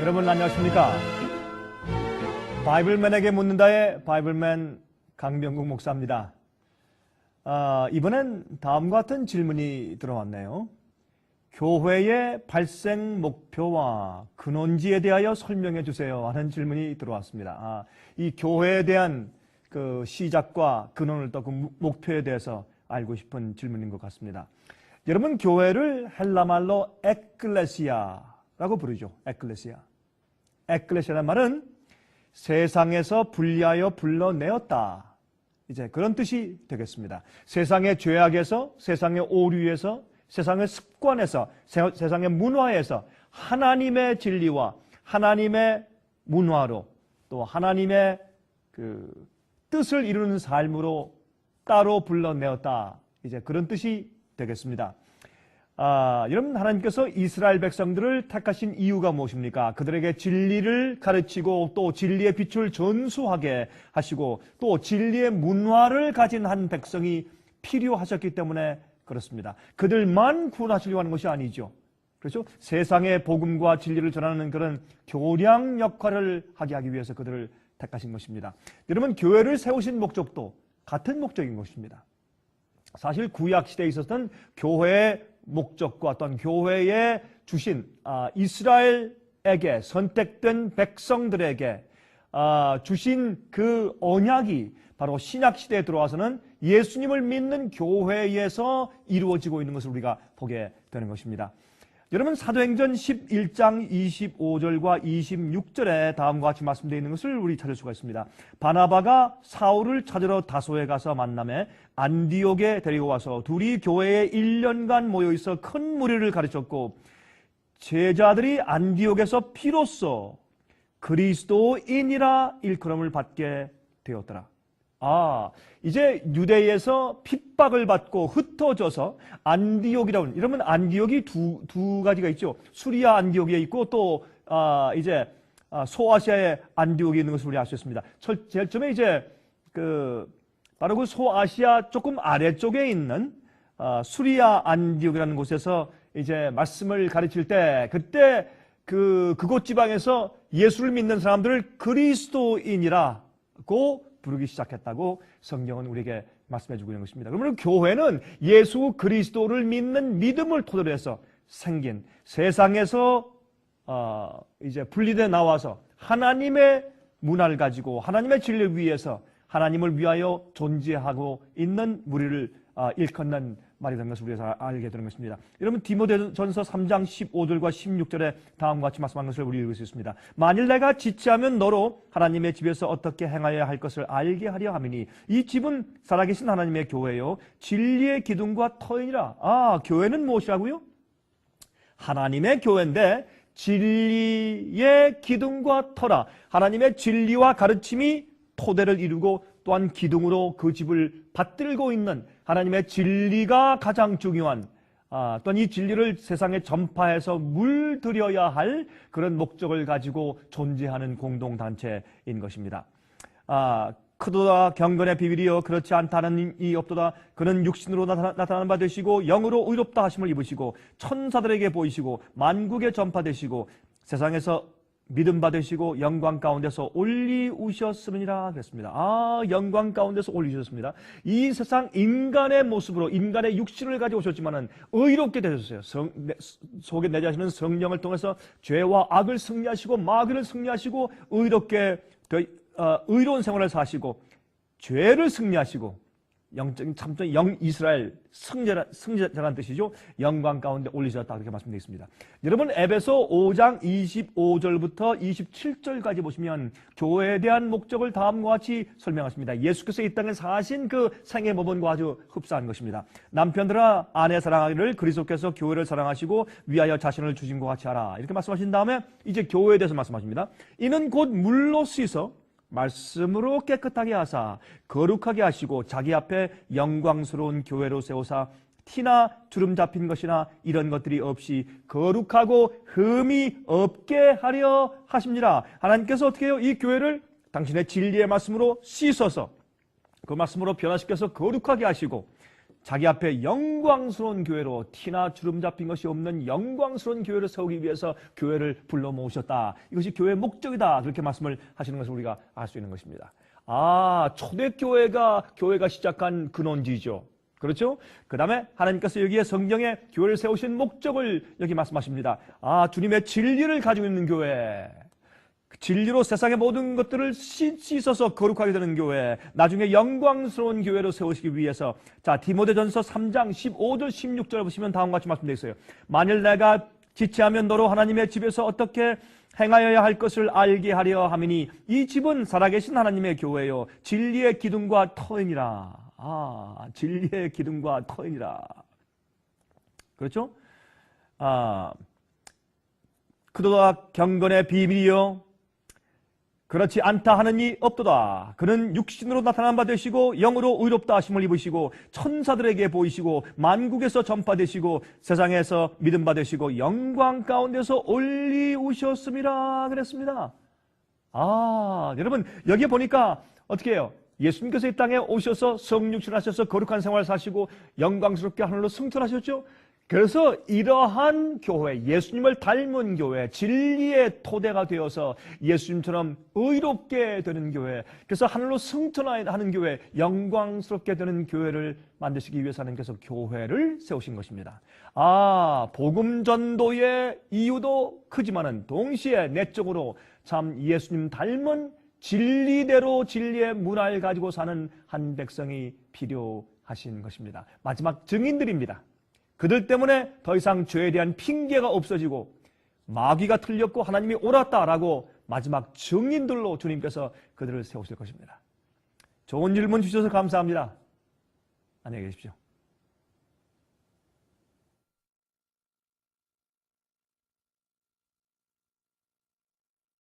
여러분 안녕하십니까? 바이블맨에게 묻는다의 바이블맨 강병국 목사입니다. 이번엔 다음과 같은 질문이 들어왔네요. 교회의 발생 목표와 근원지에 대하여 설명해 주세요 하는 질문이 들어왔습니다. 이 교회에 대한 그 시작과 근원을 또 그 목표에 대해서 알고 싶은 질문인 것 같습니다. 여러분, 교회를 헬라말로 에클레시아라고 부르죠. 에클레시아. 에클레시아라는 말은 세상에서 분리하여 불러내었다. 이제 그런 뜻이 되겠습니다. 세상의 죄악에서, 세상의 오류에서, 세상의 습관에서, 세상의 문화에서 하나님의 진리와 하나님의 문화로 또 하나님의 그 뜻을 이루는 삶으로 따로 불러내었다. 이제 그런 뜻이 되겠습니다. 여러분, 하나님께서 이스라엘 백성들을 택하신 이유가 무엇입니까? 그들에게 진리를 가르치고 또 진리의 빛을 전수하게 하시고 또 진리의 문화를 가진 한 백성이 필요하셨기 때문에 그렇습니다. 그들만 구원하시려고 하는 것이 아니죠. 그렇죠? 세상의 복음과 진리를 전하는 그런 교량 역할을 하기 위해서 그들을 택하신 것입니다. 여러분, 교회를 세우신 목적도 같은 목적인 것입니다. 사실 구약 시대에 있었던 교회의 목적과 어떤 교회에 주신 이스라엘에게 선택된 백성들에게 주신 그 언약이 바로 신약 시대에 들어와서는 예수님을 믿는 교회에서 이루어지고 있는 것을 우리가 보게 되는 것입니다. 여러분, 사도행전 11장 25절과 26절에 다음과 같이 말씀되어 있는 것을 우리 찾을 수가 있습니다. 바나바가 사울을 찾으러 다소에 가서 만남에 안디옥에 데리고 와서 둘이 교회에 1년간 모여있어 큰 무리를 가르쳤고 제자들이 안디옥에서 비로소 그리스도인이라 일컬음을 받게 되었더라. 이제 유대에서 핍박을 받고 흩어져서 안디옥이라는, 여러분, 안디옥이 두 가지가 있죠. 수리아 안디옥에 있고 또 이제 소아시아의 안디옥에 있는 것을 우리 알 수 있습니다. 제일 처음에 이제 바로 그 소아시아 조금 아래쪽에 있는 수리아 안디옥이라는 곳에서 이제 말씀을 가르칠 때 그때 그곳 지방에서 예수를 믿는 사람들을 그리스도인이라고 부르기 시작했다고 성경은 우리에게 말씀해주고 있는 것입니다. 그러면 교회는 예수 그리스도를 믿는 믿음을 토대로 해서 생긴 세상에서 이제 분리돼 나와서 하나님의 문화를 가지고 하나님의 진리를 위해서 하나님을 위하여 존재하고 있는 무리를 일컫는 말이 되는 것을 우리가 알게 되는 것입니다. 여러분, 디모데전서 3장 15절과 16절에 다음과 같이 말씀하는 것을 우리 읽을 수 있습니다. 만일 내가 지체하면 너로 하나님의 집에서 어떻게 행하여야 할 것을 알게 하려 함이니 이 집은 살아계신 하나님의 교회요 진리의 기둥과 터이니라. 교회는 무엇이라고요? 하나님의 교회인데 진리의 기둥과 터라. 하나님의 진리와 가르침이 토대를 이루고 또한 기둥으로 그 집을 받들고 있는 하나님의 진리가 가장 중요한 또한 이 진리를 세상에 전파해서 물들여야 할 그런 목적을 가지고 존재하는 공동단체인 것입니다. 크도다 경건의 비밀이여 그렇지 않다는 이 없도다. 그는 육신으로 나타나는 바 되시고 영으로 의롭다 하심을 입으시고 천사들에게 보이시고 만국에 전파되시고 세상에서 믿음 받으시고 영광 가운데서 올리우셨으니라 그랬습니다. 영광 가운데서 올리우셨습니다. 이 세상 인간의 모습으로 인간의 육신을 가지고 오셨지만은 의롭게 되셨어요. 속에 내자시는 성령을 통해서 죄와 악을 승리하시고 마귀를 승리하시고 의롭게 의로운 생활을 사시고 죄를 승리하시고 영적인 참된 영 이스라엘 승자라는 뜻이죠. 영광 가운데 올리셨다 그렇게 말씀되어 있습니다. 여러분, 에베소 5장 25절부터 27절까지 보시면 교회에 대한 목적을 다음과 같이 설명하십니다. 예수께서 이 땅에 사신 그 생애 모범과 아주 흡사한 것입니다. 남편들아 아내 사랑하기를 그리스도께서 교회를 사랑하시고 위하여 자신을 주신 것 같이 하라 이렇게 말씀하신 다음에 이제 교회에 대해서 말씀하십니다. 이는 곧 물로 씻어 말씀으로 깨끗하게 하사 거룩하게 하시고 자기 앞에 영광스러운 교회로 세우사 티나 주름 잡힌 것이나 이런 것들이 없이 거룩하고 흠이 없게 하려 하십니다. 하나님께서 어떻게 해요? 이 교회를 당신의 진리의 말씀으로 씻어서 그 말씀으로 변화시켜서 거룩하게 하시고 자기 앞에 영광스러운 교회로 티나 주름 잡힌 것이 없는 영광스러운 교회를 세우기 위해서 교회를 불러 모으셨다. 이것이 교회의 목적이다. 그렇게 말씀을 하시는 것을 우리가 알 수 있는 것입니다. 초대교회가 교회가 시작한 근원지죠. 그렇죠? 그 다음에 하나님께서 여기에 성경에 교회를 세우신 목적을 여기 말씀하십니다. 주님의 진리를 가지고 있는 교회. 진리로 세상의 모든 것들을 씻어서 거룩하게 되는 교회, 나중에 영광스러운 교회로 세우시기 위해서. 자, 디모데전서 3장 15절 16절 보시면 다음과 같이 말씀되어 있어요. 만일 내가 지체하면 너로 하나님의 집에서 어떻게 행하여야 할 것을 알게 하려 함이니 이 집은 살아계신 하나님의 교회요 진리의 기둥과 터이니라. 진리의 기둥과 터이니라. 그렇죠? 그도다 경건의 비밀이요 그렇지 않다 하는 이 없도다. 그는 육신으로 나타난 바 되시고 영으로 의롭다 하심을 입으시고 천사들에게 보이시고 만국에서 전파되시고 세상에서 믿음 받으시고 영광 가운데서 올리우셨음이라 그랬습니다. 여러분 여기 보니까 어떻게 해요? 예수님께서 이 땅에 오셔서 성육신하셔서 거룩한 생활을 사시고 영광스럽게 하늘로 승천하셨죠. 그래서 이러한 교회, 예수님을 닮은 교회, 진리의 토대가 되어서 예수님처럼 의롭게 되는 교회, 그래서 하늘로 승천하는 교회, 영광스럽게 되는 교회를 만드시기 위해서 하나님께서 교회를 세우신 것입니다. 복음 전도의 이유도 크지만은 동시에 내적으로 참 예수님 닮은 진리대로 진리의 문화를 가지고 사는 한 백성이 필요하신 것입니다. 마지막 증인들입니다. 그들 때문에 더 이상 죄에 대한 핑계가 없어지고 마귀가 틀렸고 하나님이 옳았다라고 마지막 증인들로 주님께서 그들을 세우실 것입니다. 좋은 질문 주셔서 감사합니다. 안녕히 계십시오.